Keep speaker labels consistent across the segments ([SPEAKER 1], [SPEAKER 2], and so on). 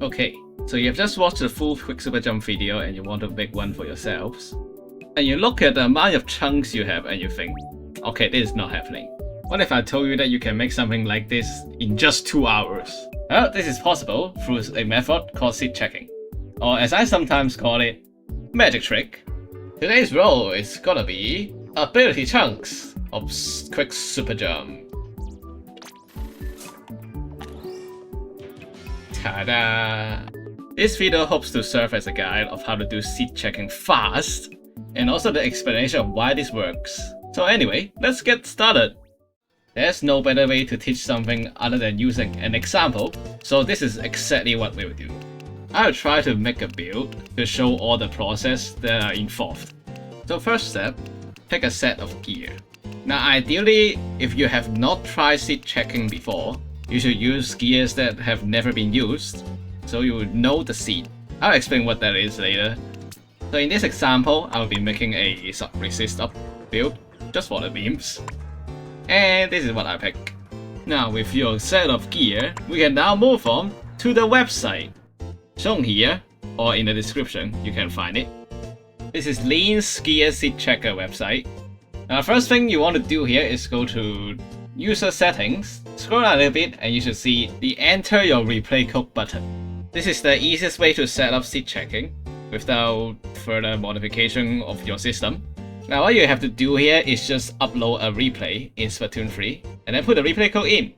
[SPEAKER 1] Okay, so you have just watched the full quick super jump video and you want to make one for yourselves. And you look at the amount of chunks you have and you think, okay, this is not happening. What if I told you that you can make something like this in just 2 hours? Well, this is possible through a method called seed checking, or as I sometimes call it, magic trick. Today's role is gonna be ability chunks of quick super jump. Ta-da! This video hopes to serve as a guide of how to do seed checking fast, and also the explanation of why this works. So anyway, let's get started. There's no better way to teach something other than using an example, so this is exactly what we'll do. I'll try to make a build to show all the process that are involved. So first step, pick a set of gear. Now ideally, if you have not tried seed checking before, you should use gears that have never been used, so you would know the seed. I'll explain what that is later. So in this example, I'll be making a sub-resist up build, just for the memes. And this is what I pick. Now with your set of gear, we can now move on to the website. Shown here, or in the description, you can find it. This is Lean's Gear Seed Checker website. Now first thing you want to do here is go to User Settings, scroll down a little bit and you should see the Enter Your Replay Code button. This is the easiest way to set up seed checking without further modification of your system. Now what you have to do here is just upload a replay in Splatoon 3 and then put the replay code in.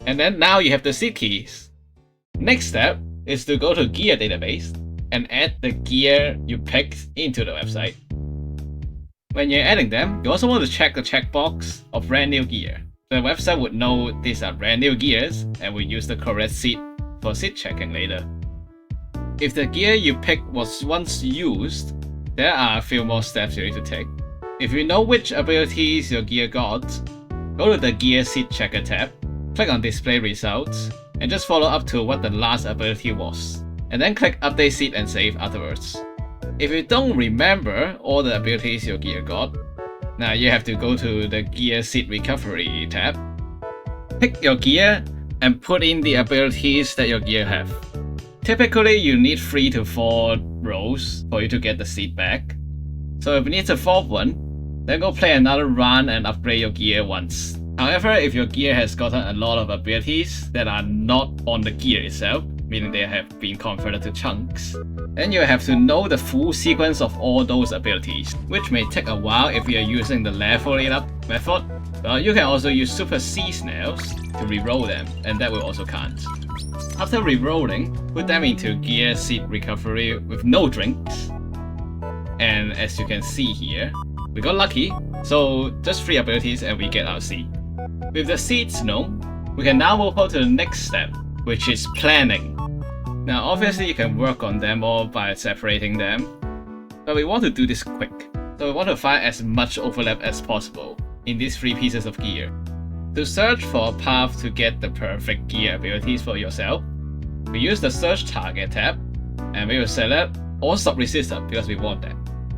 [SPEAKER 1] And then now you have the seed keys. Next step is to go to gear database and add the gear you picked into the website. When you're adding them, you also want to check the checkbox of brand new gear. The website would know these are brand new gears and will use the correct seed for seed checking later. If the gear you picked was once used, there are a few more steps you need to take. If you know which abilities your gear got, go to the Gear Seed Checker tab, click on Display Results, and just follow up to what the last ability was, and then click Update Seed and save afterwards. If you don't remember all the abilities your gear got, now you have to go to the Gear Seed Recovery tab, pick your gear, and put in the abilities that your gear have. Typically, you need 3 to 4 rolls for you to get the seed back. So if you need the 4th one, then go play another run and upgrade your gear once. However, if your gear has gotten a lot of abilities that are not on the gear itself, meaning they have been converted to chunks, then you have to know the full sequence of all those abilities, which may take a while if you are using the level it up method. But you can also use Super C Snails to reroll them, and that will also count. After rerolling, put them into Gear Seed Recovery with no drinks. And as you can see here, we got lucky, so just 3 abilities and we get our seed. With the seeds known, we can now move on to the next step, which is planning. Now obviously you can work on them all by separating them, but we want to do this quick. So we want to find as much overlap as possible in these 3 pieces of gear. To search for a path to get the perfect gear abilities for yourself, we use the Search Target tab, and we will select all sub-resistant because we want that.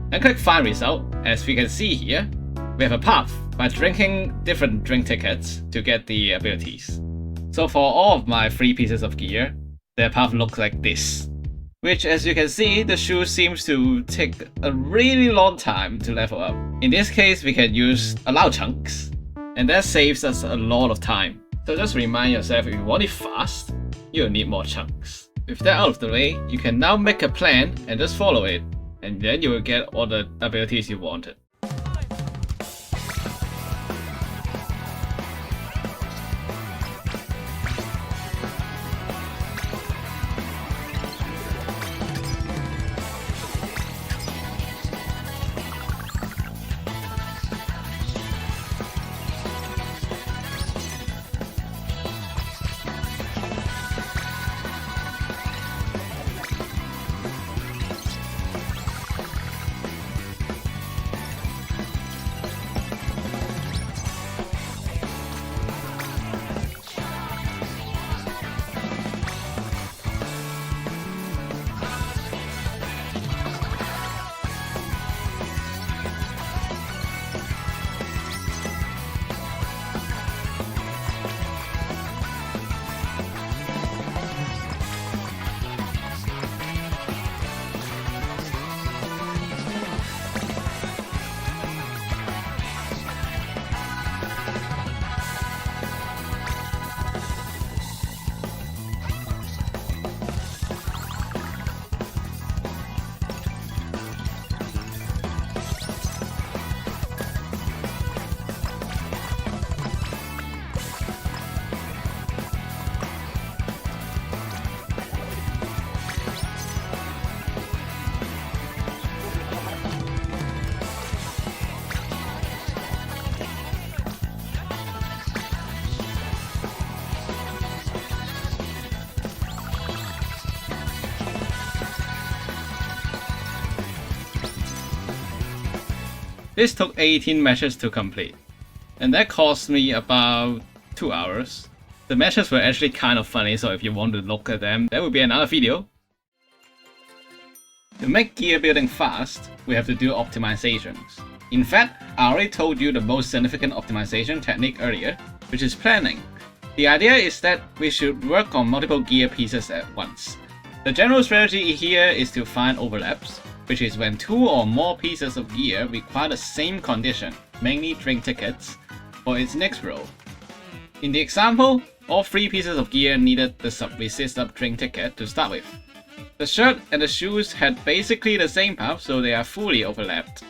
[SPEAKER 1] Then click Find Result. As we can see here, we have a path by drinking different drink tickets to get the abilities. So for all of my 3 pieces of gear, their path looks like this. Which, as you can see, the shoe seems to take a really long time to level up. In this case, we can use Allow Chunks, and that saves us a lot of time. So just remind yourself, if you want it fast, you'll need more chunks. With that out of the way, you can now make a plan and just follow it, and then you will get all the abilities you wanted. This took 18 matches to complete, and that cost me about 2 hours. The matches were actually kind of funny, so if you want to look at them, that would be another video. To make gear building fast, we have to do optimizations. In fact, I already told you the most significant optimization technique earlier, which is planning. The idea is that we should work on multiple gear pieces at once. The general strategy here is to find overlaps, which is when 2 or more pieces of gear require the same condition, mainly drink tickets, for its next row. In the example, all 3 pieces of gear needed the sub-resist up drink ticket to start with. The shirt and the shoes had basically the same path, so they are fully overlapped.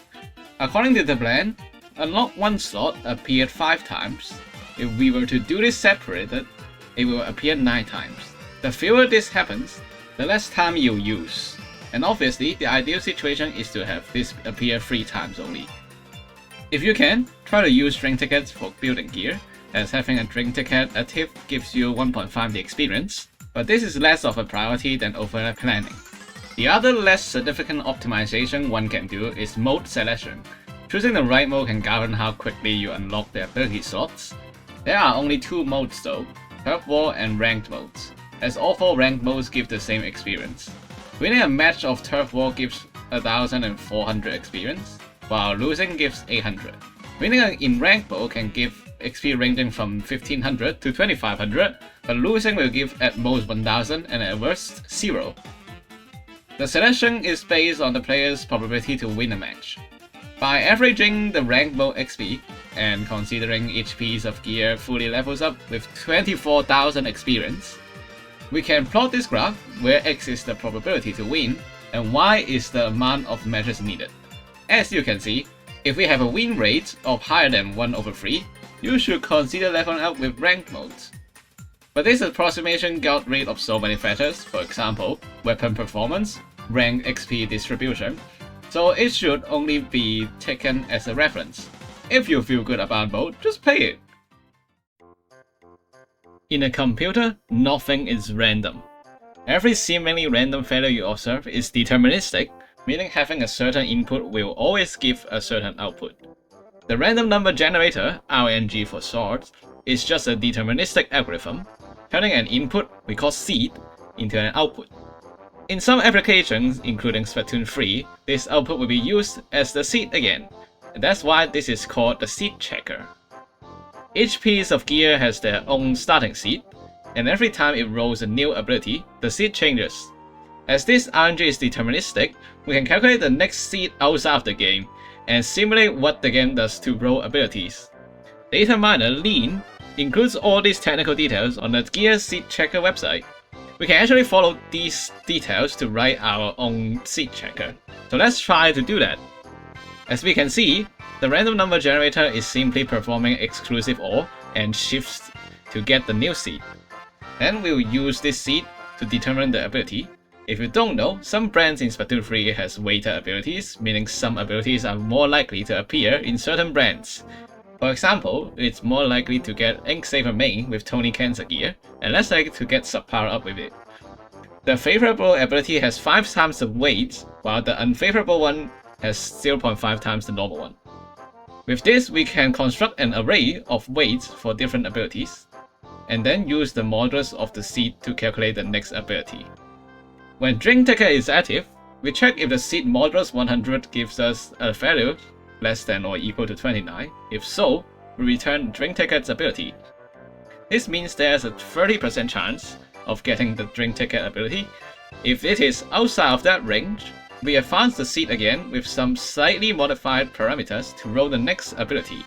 [SPEAKER 1] According to the plan, unlock 1 slot appeared 5 times. If we were to do this separated, it will appear 9 times. The fewer this happens, the less time you use. And obviously, the ideal situation is to have this appear 3 times only. If you can, try to use drink tickets for building gear, as having a drink ticket active gives you 1.5 the experience, but this is less of a priority than overlap planning. The other less significant optimization one can do is mode selection. Choosing the right mode can govern how quickly you unlock the ability slots. There are only 2 modes though, Turf War and Ranked modes, as all 4 ranked modes give the same experience. Winning a match of Turf War gives 1,400 experience, while losing gives 800. Winning in ranked mode can give XP ranging from 1500 to 2500, but losing will give at most 1000 and at worst 0. The selection is based on the player's probability to win a match. By averaging the ranked mode XP, and considering each piece of gear fully levels up with 24,000 experience, we can plot this graph where X is the probability to win and Y is the amount of matches needed. As you can see, if we have a win rate of higher than 1/3, you should consider leveling up with ranked modes. But this approximation got rid of so many factors, for example, weapon performance, rank XP distribution, so it should only be taken as a reference. If you feel good about mode, just play it. In a computer, nothing is random. Every seemingly random value you observe is deterministic, meaning having a certain input will always give a certain output. The random number generator, RNG for short, is just a deterministic algorithm, turning an input, we call seed, into an output. In some applications, including Splatoon 3, this output will be used as the seed again, and that's why this is called the seed checker. Each piece of gear has their own starting seed, and every time it rolls a new ability, the seed changes. As this RNG is deterministic, we can calculate the next seed outside of the game, and simulate what the game does to roll abilities. Data miner Lean includes all these technical details on the Gear Seed Checker website. We can actually follow these details to write our own seed checker. So let's try to do that. As we can see, the random number generator is simply performing exclusive OR and shifts to get the new seed. Then we'll use this seed to determine the ability. If you don't know, some brands in Splatoon 3 has weighted abilities, meaning some abilities are more likely to appear in certain brands. For example, it's more likely to get Ink Saver main with Tony Cancer gear, and less likely to get sub power up with it. The favorable ability has 5 times the weight, while the unfavorable one has 0.5 times the normal one. With this, we can construct an array of weights for different abilities, and then use the modulus of the seed to calculate the next ability. When drink ticket is active, we check if the seed modulus 100 gives us a value less than or equal to 29. If so, we return drink ticket's ability. This means there's a 30% chance of getting the drink ticket ability. If it is outside of that range, we advance the seed again with some slightly modified parameters to roll the next ability.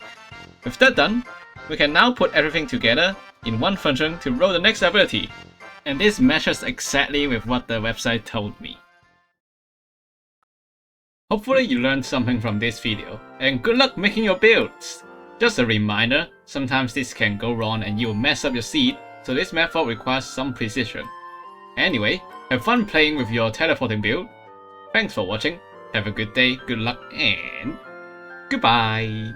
[SPEAKER 1] With that done, we can now put everything together in one function to roll the next ability. And this matches exactly with what the website told me. Hopefully you learned something from this video, and good luck making your builds! Just a reminder, sometimes this can go wrong and you'll mess up your seed, so this method requires some precision. Anyway, have fun playing with your teleporting build. Thanks for watching, have a good day, good luck, and goodbye!